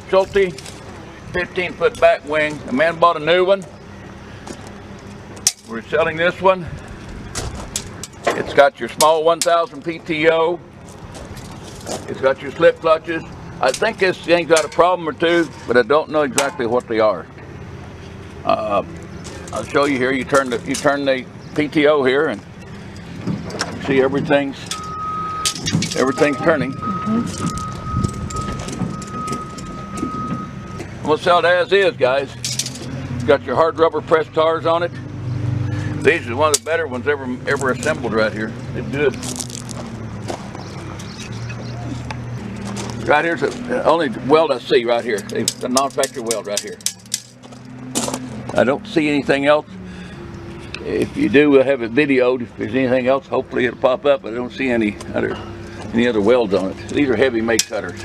Schulte 15-foot Batwing. The man bought a new one. We're selling this one. It's got your small 1000 PTO. It's got your slip clutches. I think this thing's got a problem or two, but I don't know exactly what they are. I'll show you here. You turn the PTO here, and see everything's turning. We'll sell it as is, guys. It's got your hard rubber pressed tires on it. These are one of the better ones ever assembled right here. They're good. Right here's the only weld I see right here. It's a non-factory weld right here. I don't see anything else. If you do, we'll have it videoed. If there's anything else, hopefully it'll pop up. But I don't see any other welds on it. These are heavy make cutters.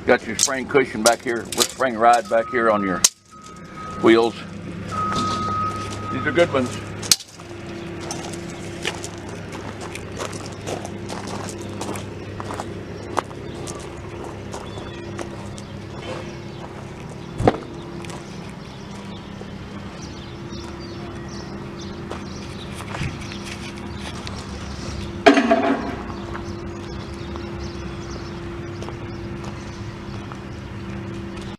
Got your spring cushion back here, with spring ride back here on your wheels. These are good ones.